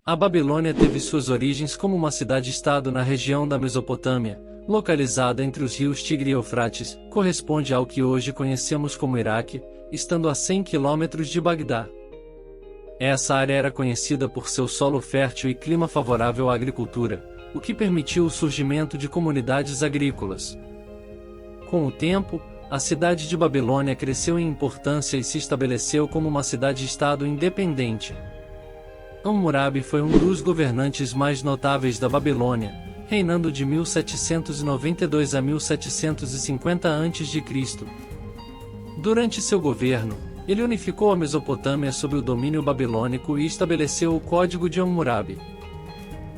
A Babilônia teve suas origens como uma cidade-estado na região da Mesopotâmia, localizada entre os rios Tigre e Eufrates, corresponde ao que hoje conhecemos como Iraque, estando a 100 quilômetros de Bagdá. Essa área era conhecida por seu solo fértil e clima favorável à agricultura, o que permitiu o surgimento de comunidades agrícolas. Com o tempo, a cidade de Babilônia cresceu em importância e se estabeleceu como uma cidade-estado independente. Hammurabi foi um dos governantes mais notáveis da Babilônia, reinando de 1792 a 1750 a.C. Durante seu governo, ele unificou a Mesopotâmia sob o domínio babilônico e estabeleceu o Código de Hammurabi.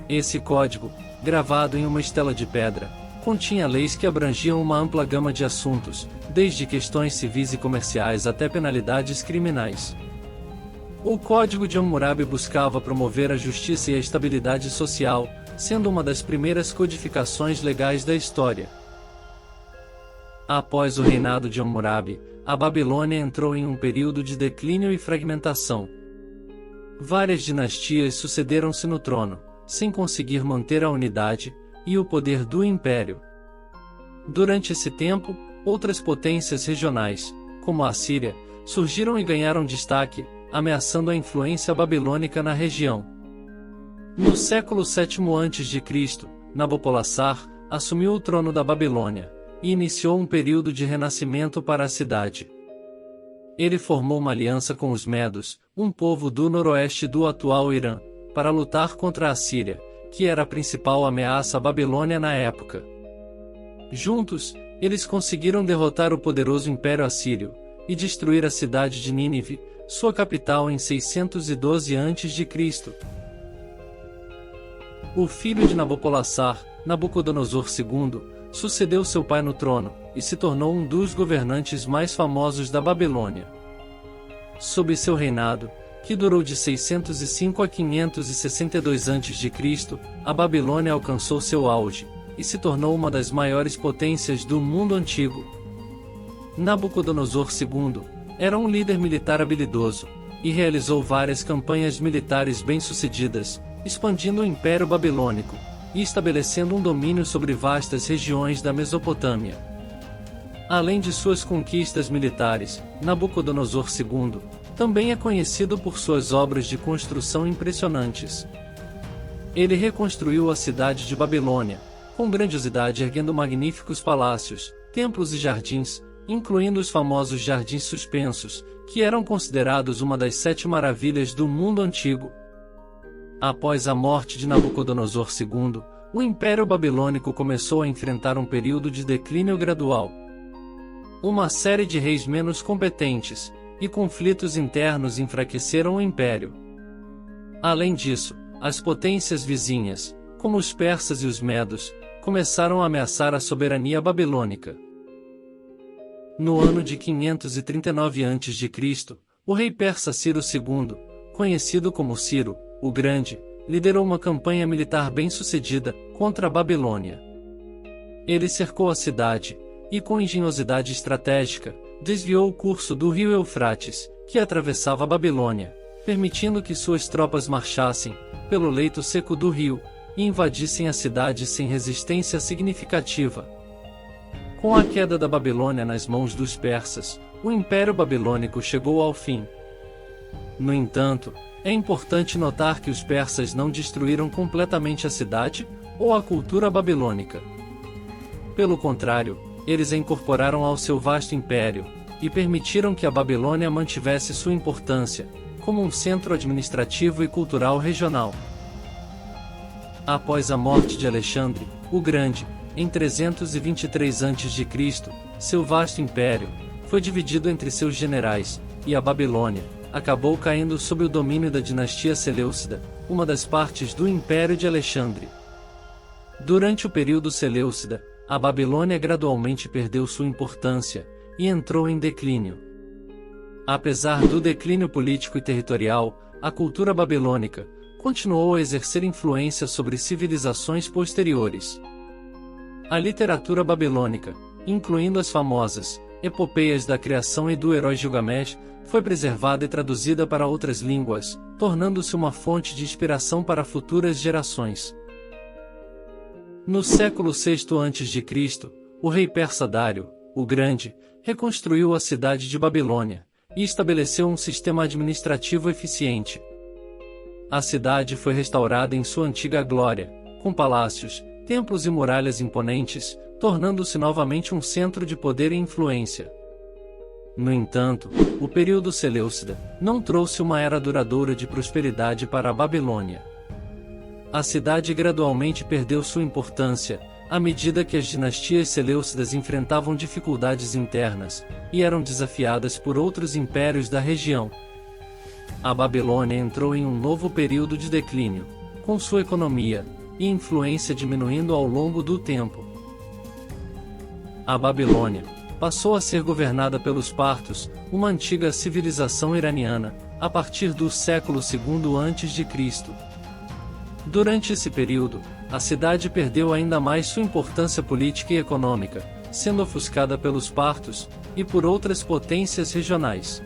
Esse código, gravado em uma estela de pedra, continha leis que abrangiam uma ampla gama de assuntos, desde questões civis e comerciais até penalidades criminais. O Código de Hammurabi buscava promover a justiça e a estabilidade social, sendo uma das primeiras codificações legais da história. Após o reinado de Hammurabi, a Babilônia entrou em um período de declínio e fragmentação. Várias dinastias sucederam-se no trono, sem conseguir manter a unidade e o poder do império. Durante esse tempo, outras potências regionais, como a Assíria, surgiram e ganharam destaque, ameaçando a influência babilônica na região. No século VII a.C., Nabopolassar assumiu o trono da Babilônia e iniciou um período de renascimento para a cidade. Ele formou uma aliança com os Medos, um povo do noroeste do atual Irã, para lutar contra a Assíria, que era a principal ameaça à Babilônia na época. Juntos, eles conseguiram derrotar o poderoso Império Assírio e destruir a cidade de Nínive, sua capital, em 612 a.C. O filho de Nabopolassar, Nabucodonosor II, sucedeu seu pai no trono, e se tornou um dos governantes mais famosos da Babilônia. Sob seu reinado, que durou de 605 a 562 a.C., a Babilônia alcançou seu auge, e se tornou uma das maiores potências do mundo antigo. Nabucodonosor II era um líder militar habilidoso, e realizou várias campanhas militares bem-sucedidas, expandindo o Império Babilônico, e estabelecendo um domínio sobre vastas regiões da Mesopotâmia. Além de suas conquistas militares, Nabucodonosor II também é conhecido por suas obras de construção impressionantes. Ele reconstruiu a cidade de Babilônia, com grandiosidade, erguendo magníficos palácios, templos e jardins, incluindo os famosos Jardins Suspensos, que eram considerados uma das 7 maravilhas do mundo antigo. Após a morte de Nabucodonosor II, o Império Babilônico começou a enfrentar um período de declínio gradual. Uma série de reis menos competentes e conflitos internos enfraqueceram o império. Além disso, as potências vizinhas, como os persas e os medos, começaram a ameaçar a soberania babilônica. No ano de 539 a.C., o rei persa Ciro II, conhecido como Ciro o Grande, liderou uma campanha militar bem-sucedida contra a Babilônia. Ele cercou a cidade e, com engenhosidade estratégica, desviou o curso do rio Eufrates, que atravessava a Babilônia, permitindo que suas tropas marchassem pelo leito seco do rio e invadissem a cidade sem resistência significativa. Com a queda da Babilônia nas mãos dos persas, o Império Babilônico chegou ao fim. No entanto, é importante notar que os persas não destruíram completamente a cidade ou a cultura babilônica. Pelo contrário, eles a incorporaram ao seu vasto império e permitiram que a Babilônia mantivesse sua importância como um centro administrativo e cultural regional. Após a morte de Alexandre o Grande, em 323 a.C., seu vasto império foi dividido entre seus generais, e a Babilônia acabou caindo sob o domínio da dinastia Seleucida, uma das partes do Império de Alexandre. Durante o período Seleucida, a Babilônia gradualmente perdeu sua importância e entrou em declínio. Apesar do declínio político e territorial, a cultura babilônica continuou a exercer influência sobre civilizações posteriores. A literatura babilônica, incluindo as famosas Epopeias da Criação e do Herói Gilgamesh, foi preservada e traduzida para outras línguas, tornando-se uma fonte de inspiração para futuras gerações. No século VI a.C., o rei persa Dário, o Grande, reconstruiu a cidade de Babilônia, e estabeleceu um sistema administrativo eficiente. A cidade foi restaurada em sua antiga glória, com palácios, templos e muralhas imponentes, tornando-se novamente um centro de poder e influência. No entanto, o período Seleucida não trouxe uma era duradoura de prosperidade para a Babilônia. A cidade gradualmente perdeu sua importância, à medida que as dinastias seleucidas enfrentavam dificuldades internas, e eram desafiadas por outros impérios da região. A Babilônia entrou em um novo período de declínio, com sua economia e influência diminuindo ao longo do tempo. A Babilônia passou a ser governada pelos partos, uma antiga civilização iraniana, a partir do século II a.C. Durante esse período, a cidade perdeu ainda mais sua importância política e econômica, sendo ofuscada pelos partos e por outras potências regionais.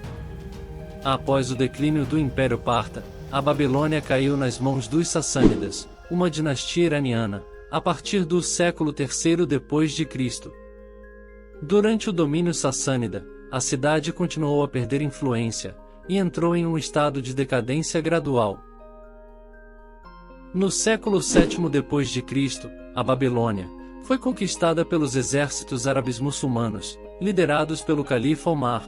Após o declínio do Império Parta, a Babilônia caiu nas mãos dos Sassânidas, uma dinastia iraniana, a partir do século III d.C. Durante o domínio sassânida, a cidade continuou a perder influência, e entrou em um estado de decadência gradual. No século VII d.C., a Babilônia foi conquistada pelos exércitos árabes muçulmanos, liderados pelo califa Omar.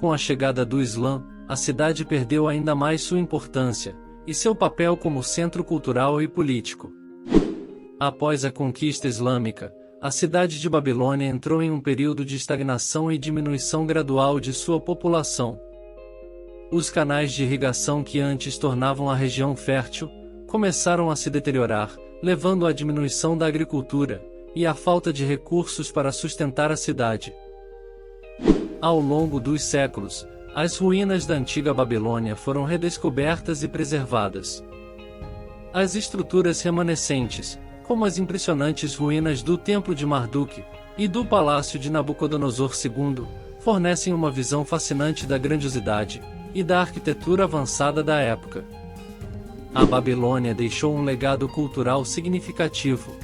Com a chegada do Islã, a cidade perdeu ainda mais sua importância, e seu papel como centro cultural e político. Após a conquista islâmica, a cidade de Babilônia entrou em um período de estagnação e diminuição gradual de sua população. Os canais de irrigação que antes tornavam a região fértil, começaram a se deteriorar, levando à diminuição da agricultura, e à falta de recursos para sustentar a cidade. Ao longo dos séculos, as ruínas da antiga Babilônia foram redescobertas e preservadas. As estruturas remanescentes, como as impressionantes ruínas do Templo de Marduk e do Palácio de Nabucodonosor II, fornecem uma visão fascinante da grandiosidade e da arquitetura avançada da época. A Babilônia deixou um legado cultural significativo.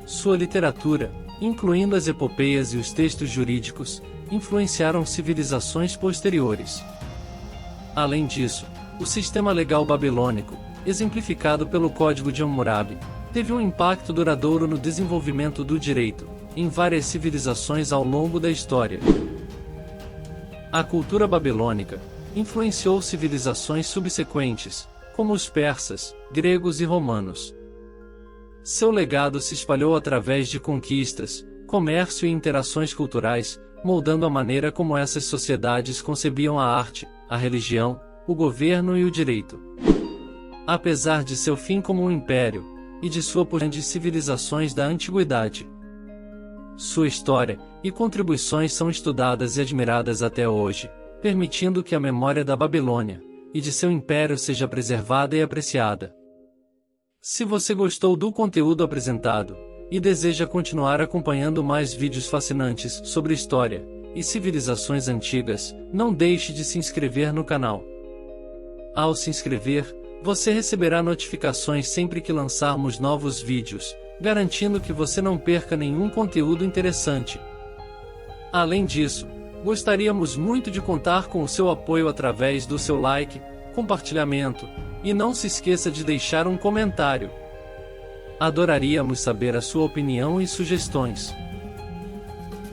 Sua literatura, incluindo as epopeias e os textos jurídicos, influenciaram civilizações posteriores. Além disso, o sistema legal babilônico, exemplificado pelo Código de Hammurabi, teve um impacto duradouro no desenvolvimento do direito, em várias civilizações ao longo da história. A cultura babilônica influenciou civilizações subsequentes, como os persas, gregos e romanos. Seu legado se espalhou através de conquistas, comércio e interações culturais, moldando a maneira como essas sociedades concebiam a arte, a religião, o governo e o direito. Apesar de seu fim como um império, e de sua posição de civilizações da antiguidade, sua história e contribuições são estudadas e admiradas até hoje, permitindo que a memória da Babilônia e de seu império seja preservada e apreciada. Se você gostou do conteúdo apresentado, e deseja continuar acompanhando mais vídeos fascinantes sobre história e civilizações antigas, não deixe de se inscrever no canal. Ao se inscrever, você receberá notificações sempre que lançarmos novos vídeos, garantindo que você não perca nenhum conteúdo interessante. Além disso, gostaríamos muito de contar com o seu apoio através do seu like, compartilhamento, e não se esqueça de deixar um comentário. Adoraríamos saber a sua opinião e sugestões.